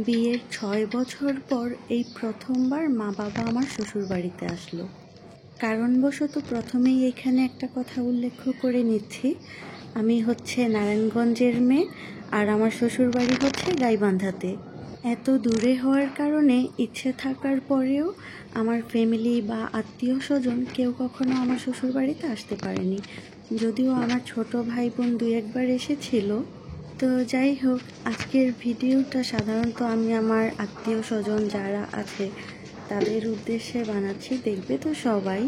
বিয়ের ৬ বছর পর এই প্রথমবার মা বাবা আমার শ্বশুরবাড়িতে আসলো। কারণবশত প্রথমেই এখানে একটা কথা উল্লেখ করে নিচ্ছি, আমি হচ্ছে নারায়ণগঞ্জের মেয়ে আর আমার শ্বশুরবাড়ি হচ্ছে গাইবান্ধাতে। এত দূরে হওয়ার কারণে ইচ্ছে থাকার পরেও আমার ফ্যামিলি বা আত্মীয় স্বজন কেউ কখনো আমার শ্বশুরবাড়িতে আসতে পারেনি। যদিও আমার ছোট ভাই বোন ২-১ বার এসেছিল। তো যাই হোক, আজকের ভিডিওটা সাধারণত আমি আমার আত্মীয় স্বজন যারা আছে তাদের উদ্দেশ্যে বানাচ্ছি। দেখবে তো সবাই,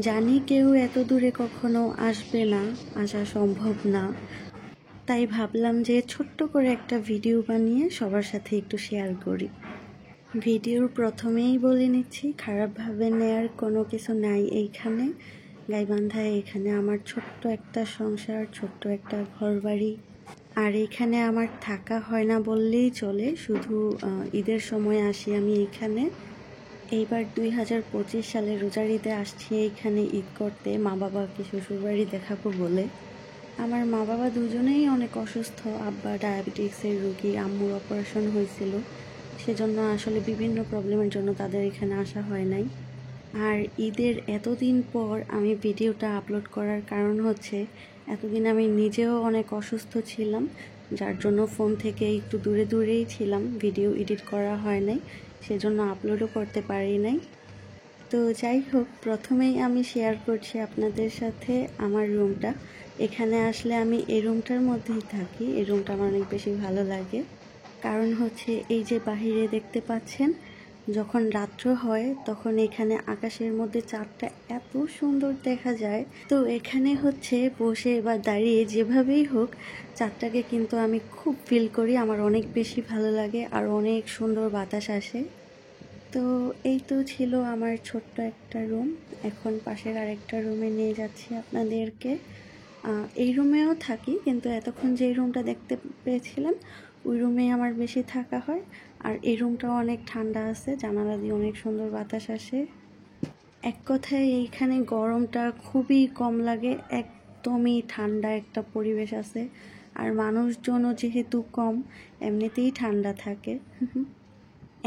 জানি কেউ এত দূরে কখনো আসবে না, আসা সম্ভব না, তাই ভাবলাম যে ছোট্ট করে একটা ভিডিও বানিয়ে সবার সাথে একটু শেয়ার করি। ভিডিওর প্রথমেই বলে নিচ্ছি, খারাপভাবে নেয়ার কোনো কিছু নাই। এইখানে গাইবান্ধায় এখানে আমার ছোট্ট একটা সংসার, ছোট্ট একটা ঘরবাড়ি। আর এখানে আমার থাকা হয় না বললেই চলে, শুধু ঈদের সময় আসি আমি এখানে। এইবার 2025 সালে রোজার ঈদে আসছি এইখানে ঈদ করতে, মা বাবাকে শ্বশুরবাড়ি দেখাবো বলে। আমার মা বাবা দুজনেই অনেক অসুস্থ, আব্বা ডায়াবেটিক্সের রোগী, আম্মুর অপারেশন হয়েছিল, সেজন্য আসলে বিভিন্ন প্রবলেমের জন্য তাদের এখানে আসা হয় নাই। আর ঈদের এতদিন পর আমি ভিডিওটা আপলোড করার কারণ হচ্ছে, এতদিন আমি নিজেও অনেক অসুস্থ ছিলাম, যার জন্য ফোন থেকে একটু দূরে দূরেই ছিলাম, ভিডিও এডিট করা হয় নাই, সেজন্য আপলোডও করতে পারি নাই। তো যাই হোক, প্রথমেই আমি শেয়ার করছি আপনাদের সাথে আমার রুমটা। এখানে আসলে আমি এই রুমটার মধ্যেই থাকি, এই রুমটা আমার অনেক বেশি ভালো লাগে। কারণ হচ্ছে এই যে বাহিরে দেখতে পাচ্ছেন, যখন রাত্র হয় তখন এখানে আকাশের মধ্যে চাঁদটা এত সুন্দর দেখা যায়। তো এখানে হচ্ছে বসে বা দাঁড়িয়ে যেভাবেই হোক চাঁদটাকে কিন্তু আমি খুব ফিল করি, আমার অনেক বেশি ভালো লাগে আর অনেক সুন্দর বাতাস আসে। তো এই তো ছিল আমার ছোট্ট একটা রুম। এখন পাশের আরেকটা রুমে নিয়ে যাচ্ছি আপনাদেরকে। এই রুমেও থাকি, কিন্তু এতক্ষণ যে রুমটা দেখতে পেয়েছিলেন ওই রুমে আমার বেশি থাকা হয়। আর এই রুমটাও অনেক ঠান্ডা আছে, জানালা দিয়ে অনেক সুন্দর বাতাস আসে। এক কথায় এইখানে গরমটা খুবই কম লাগে, একদমই ঠান্ডা একটা পরিবেশ আছে। আর মানুষজনও যেহেতু কম, এমনিতেই ঠান্ডা থাকে।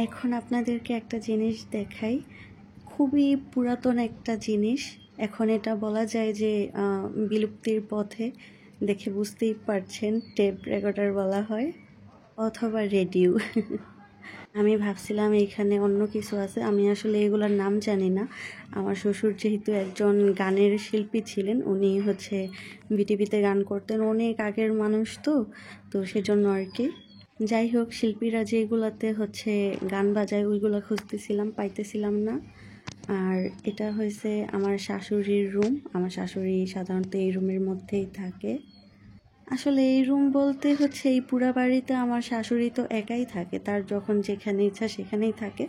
এখন আপনাদেরকে একটা জিনিস দেখাই, খুবই পুরাতন একটা জিনিস। এখন এটা বলা যায় যে বিলুপ্তির পথে, দেখে বুঝতেই পারছেন, টেপ রেকর্ডার বলা হয় অথবা রেডিও। আমি ভাবছিলাম এখানে অন্য কিছু আছে, আমি আসলে এগুলোর নাম জানি না। আমার শ্বশুর যেহেতু একজন গানের শিল্পী ছিলেন, উনি হচ্ছে বিটিভিতে গান করতেন, অনেক আগের মানুষ, তো সেজন্য আর কি। যাই হোক, শিল্পীরা যেগুলাতে হচ্ছে গান বাজায় ওইগুলো খুঁজতেছিলাম, পাইতেছিলাম না। আর এটা হয়েছে আমার শাশুড়ির রুম। আমার শাশুড়ি সাধারণত এই রুমের মধ্যেই থাকে। আসলে এই রুম বলতে হচ্ছে এই পুরা বাড়িতে আমার শাশুড়ি তো একাই থাকে, তার যখন যেখানে ইচ্ছা সেখানেই থাকে,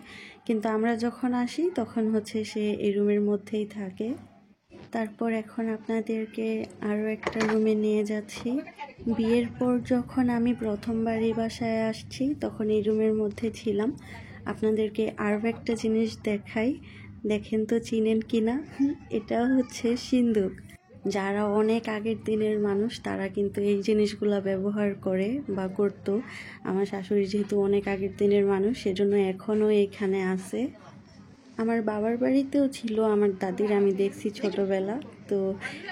কিন্তু আমরা যখন আসি তখন হচ্ছে সে এই রুমের মধ্যেই থাকে। তারপর এখন আপনাদেরকে আরও একটা রুমে নিয়ে যাচ্ছি। বিয়ের পর যখন আমি প্রথমবার এই বাসায় আসছি তখন এই রুমের মধ্যে ছিলাম। আপনাদেরকে আরও একটা জিনিস দেখাই, দেখেন তো চিনেন কিনা। এটা হচ্ছে সিন্দুক। যারা অনেক আগের দিনের মানুষ তারা কিন্তু এই জিনিসগুলো ব্যবহার করে বা করতো। আমার শাশুড়ি যেহেতু অনেক আগের দিনের মানুষ, সেজন্য এখনও এখানে আছে। আমার বাবার বাড়িতেও ছিল, আমার দাদির আমি দেখছি ছোটবেলা। তো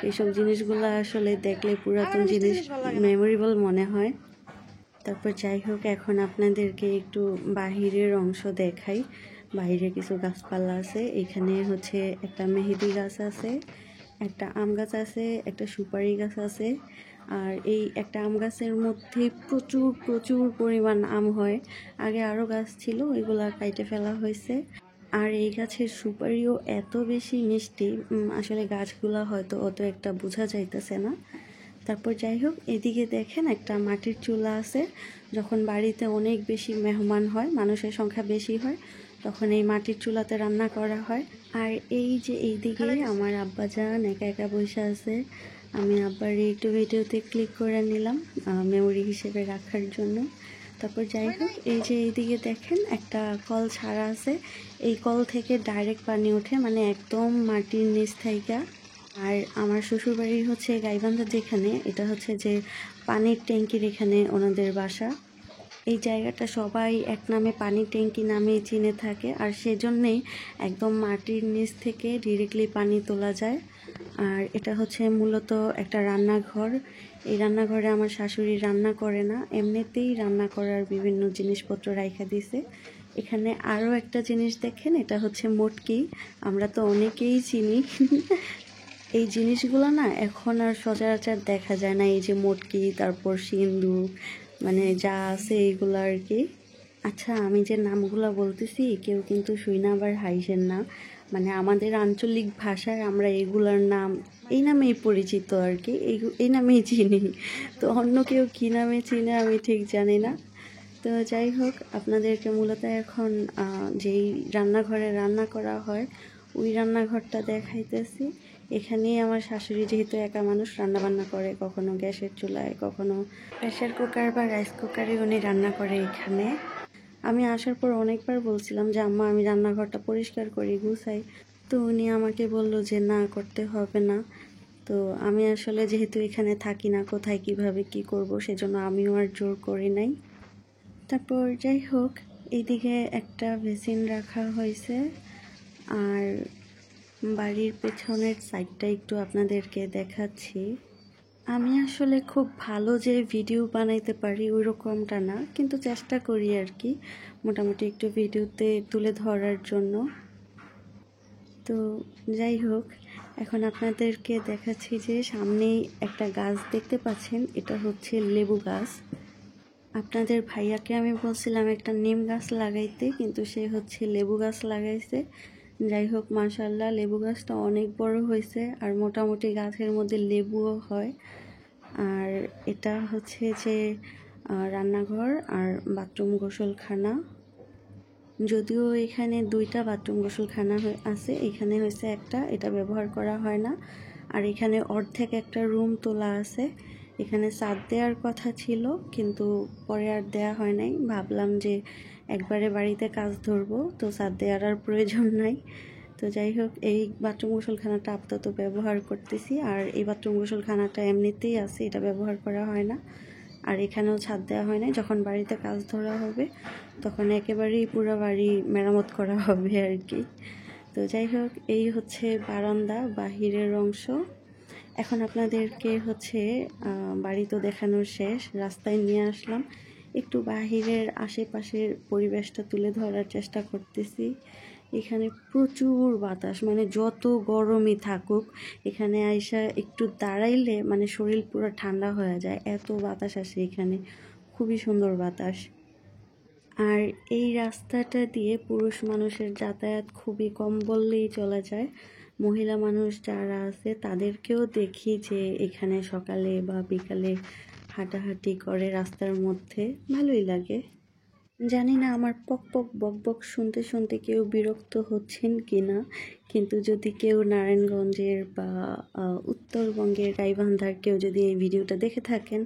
এইসব জিনিসগুলো আসলে দেখলে পুরাতন জিনিস মেমোরেবল মনে হয়। তারপর যাই হোক, এখন আপনাদেরকে একটু বাহিরের অংশ দেখাই। বাইরে কিছু গাছপালা আছে, এখানে হচ্ছে একটা মেহেদি গাছ আছে, একটা আম গাছ আছে, একটা সুপারি গাছ আছে। আর এই একটা আম গাছের মধ্যে প্রচুর প্রচুর পরিমাণ আম হয়। আগে আরও গাছ ছিল, ওইগুলা কাইটে ফেলা হয়েছে। আর এই গাছের সুপারিও এত বেশি মিষ্টি, আসলে গাছগুলা হয়তো অত একটা বোঝা যাইতেছে না। তারপর যাই হোক, এদিকে দেখেন একটা মাটির চুলা আছে। যখন বাড়িতে অনেক বেশি মেহমান হয়, মানুষের সংখ্যা বেশি হয়, তখন এই মাটির চুলাতে রান্না করা হয়। আর এই যে এইদিকে আমার আব্বাজান একা একা বসে আছে, আমি আব্বার একটু ভিডিওতে ক্লিক করে নিলাম মেমোরি হিসেবে রাখার জন্য। তারপর যাই হোক, এই যে এইদিকে দেখেন একটা কল ছাড়া আছে, এই কল থেকে ডাইরেক্ট পানি ওঠে, মানে একদম মাটির নিচ থেকে। আর আমার শ্বশুরবাড়ি হচ্ছে গাইবান্ধা, যেখানে এটা হচ্ছে যে পানির ট্যাঙ্কির এখানে ওনাদের বাসা। এই জায়গাটা সবাই এক নামে পানি ট্যাঙ্কি নামেই চিনে থাকে, আর সেজন্যেই একদম মাটির নিচ থেকে ডিরেক্টলি পানি তোলা যায়। আর এটা হচ্ছে মূলত একটা রান্নাঘর। এই রান্নাঘরে আমার শাশুড়ি রান্না করে না, এমনিতেই রান্না করার বিভিন্ন জিনিসপত্র রাইখা দিছে। এখানে আরও একটা জিনিস দেখেন, এটা হচ্ছে মটকি। আমরা তো অনেকেই চিনি এই জিনিসগুলো না এখন আর সচরাচর দেখা যায় না। এই যে মটকি, তারপর সিন্দুক, মানে যা আছে এইগুলো আর কি। আচ্ছা, আমি যে নামগুলো বলতেছি কেউ কিন্তু শুই না আবার হাইসেন না। মানে আমাদের আঞ্চলিক ভাষায় আমরা এগুলার নাম এই নামেই পরিচিত আর কি, এই নামেই চিনি। তো অন্য কেউ কী নামে চিনে আমি ঠিক জানি না। তো যাই হোক, আপনাদেরকে মূলত এখন যেই রান্নাঘরে রান্না করা হয় ওই রান্নাঘরটা দেখাইতেছি। এখানেই আমার শাশুড়ি যেহেতু একা মানুষ রান্নাবান্না করে, কখনো গ্যাসের চুলায়, কখনো প্রেশার কুকার বা রাইস কুকারে উনি রান্না করে এখানে। আমি আসার পর অনেকবার বলছিলাম যে আম্মা আমি রান্নাঘরটা পরিষ্কার করি, গুছাই। তো উনি আমাকে বলল যে না, করতে হবে না। তো আমি আসলে যেহেতু এখানে থাকি না, কোথায় কিভাবে কি করব, সেজন্য আমিও আর জোর করি নাই। তারপর যাই হোক, এইদিকে একটা বেসিন রাখা হয়েছে। আর বাড়ির পেছনের সাইডটা একটু আপনাদেরকে দেখাচ্ছি। আমি আসলে খুব ভালো যে ভিডিও বানাইতে পারি ওই রকমটা না, কিন্তু চেষ্টা করি আর কি মোটামুটি একটু ভিডিওতে তুলে ধরার জন্য। তো যাই হোক, এখন আপনাদেরকে দেখাচ্ছি যে সামনেই একটা গাছ দেখতে পাচ্ছেন, এটা হচ্ছে লেবু গাছ। আপনাদের ভাইয়াকে আমি বলছিলাম একটা নিম গাছ লাগাইতে, কিন্তু সে হচ্ছে লেবু গাছ লাগাইছে। যাই হোক, মাশাআল্লাহ লেবু গাছটা অনেক বড় হয়েছে, আর মোটামুটি গাছের মধ্যে লেবুও হয়। আর এটা হচ্ছে যে রান্নাঘর আর বাথরুম গোসলখানা। যদিও এখানে 2টা বাথরুম গোসলখানা আছে, এখানে হয়েছে একটা, এটা ব্যবহার করা হয় না। আর এখানে অর্ধেক একটা রুম তোলা আছে। এখানে ছাদ দেওয়ার কথা ছিল, কিন্তু পরে আর দেয়া হয় নাই। ভাবলাম যে একবারে বাড়িতে কাজ ধরবো, তো ছাদ দেওয়ার আর প্রয়োজন নাই। তো যাই হোক, এই বাথরুম গোসলখানাটা আপাতত ব্যবহার করতেছি। আর এই বাথরুম গোসলখানাটা এমনিতেই আছে, এটা ব্যবহার করা হয় না। আর এখানেও ছাদ দেওয়া হয় না, যখন বাড়িতে কাজ ধরা হবে তখন একেবারেই পুরো বাড়ি মেরামত করা হবে আর কি। তো যাই হোক, এই হচ্ছে বারান্দা, বাহিরের অংশ। এখন আপনাদেরকে হচ্ছে বাড়ি তো দেখানোর শেষ, রাস্তায় নিয়ে আসলাম, একটু বাহিরের আশেপাশের পরিবেশটা তুলে ধরার চেষ্টা করতেছি। এখানে প্রচুর বাতাস, মানে যত গরমই থাকুক এখানে আইসা একটু দাঁড়াইলে মানে শরীর পুরো ঠান্ডা হয়ে যায়, এত বাতাস আসে এখানে, খুবই সুন্দর বাতাস। আর এই রাস্তাটা দিয়ে পুরুষ মানুষের যাতায়াত খুবই কম বললেই চলা যায়। মহিলা মানুষ যারা আছে তাদেরকেও দেখি যে এখানে সকালে বা বিকালে হাঁটাহাঁটি করে রাস্তার মধ্যে, ভালোই লাগে। জানি না আমার পক পক বক বক শুনতে শুনতে কেউ বিরক্ত হচ্ছেন কি না, কিন্তু যদি কেউ নারায়ণগঞ্জের বা উত্তরবঙ্গের গাইবান্ধার কেউ যদি এই ভিডিওটা দেখে থাকেন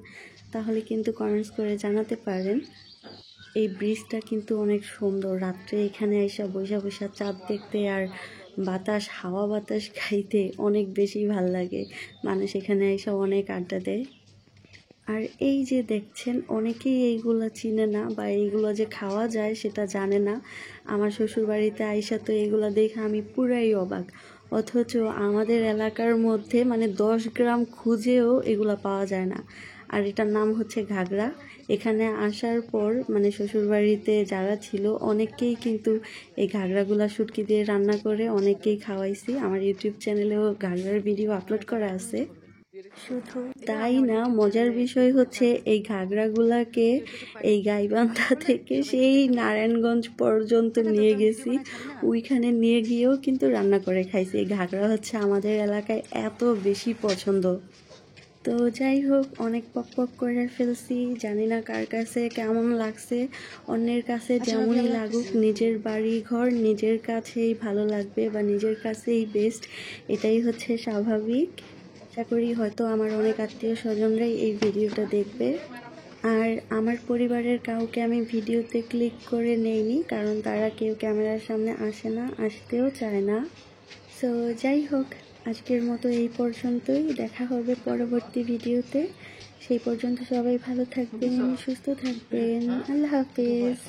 তাহলে কিন্তু কমেন্টস করে জানাতে পারেন। এই ব্রিজটা কিন্তু অনেক সুন্দর, রাত্রে এখানে এসে বৈশা বৈশা চাঁদ দেখতে আর বাতাস, হাওয়া বাতাস খাইতে অনেক বেশি ভাল লাগে। মানুষ এখানে এসে অনেক আড্ডা দেয়। আর এই যে দেখছেন, অনেকেই এইগুলো চিনে না বা এইগুলো যে খাওয়া যায় সেটা জানে না। আমার শ্বশুরবাড়িতে আইসা তো এইগুলো দেখে আমি পুরাই অবাক, অথচ আমাদের এলাকার মধ্যে মানে 10 গ্রাম খুঁজেও এগুলো পাওয়া যায় না। আর এটার নাম হচ্ছে ঘাগরা। এখানে আসার পর মানে শ্বশুরবাড়িতে যারা ছিল অনেকেই কিন্তু এই ঘাগরাগুলা শুটকি দিয়ে রান্না করে অনেককেই খাওয়াইছি। আমার ইউটিউব চ্যানেলেও ঘাগরার ভিডিও আপলোড করা আছে। শুধু তাই না, মজার বিষয় হচ্ছে এই ঘাগরাগুলাকে এই গাইবান্ধা থেকে সেই নারায়ণগঞ্জ পর্যন্ত নিয়ে গেছি, ওইখানে নিয়ে গিয়েও কিন্তু রান্না করে খাইছি। এই ঘাগরা হচ্ছে আমাদের এলাকায় এত বেশি পছন্দ। তো যাই হোক, অনেক পক পক করে ফেলছি, জানি না কার কাছে কেমন লাগছে। অন্যের কাছে যেমনই লাগুক, নিজের বাড়ি ঘর নিজের কাছেই ভালো লাগবে বা নিজের কাছেই বেস্ট, এটাই হচ্ছে স্বাভাবিক। আশা করি হয়তো আমার অনেক আত্মীয় স্বজনরাই এই ভিডিওটা দেখবে। আর আমার পরিবারের কাউকে আমি ভিডিওতে ক্লিক করে নেইনি, কারণ তারা কেউ ক্যামেরার সামনে আসে না, আসতেও চায় না। সো যাই হোক, আজকের মতো এই পর্যন্তই, দেখা হবে পরবর্তী ভিডিওতে। সেই পর্যন্ত সবাই ভালো থাকবেন, সুস্থ থাকবেন। আল্লাহ হাফেজ।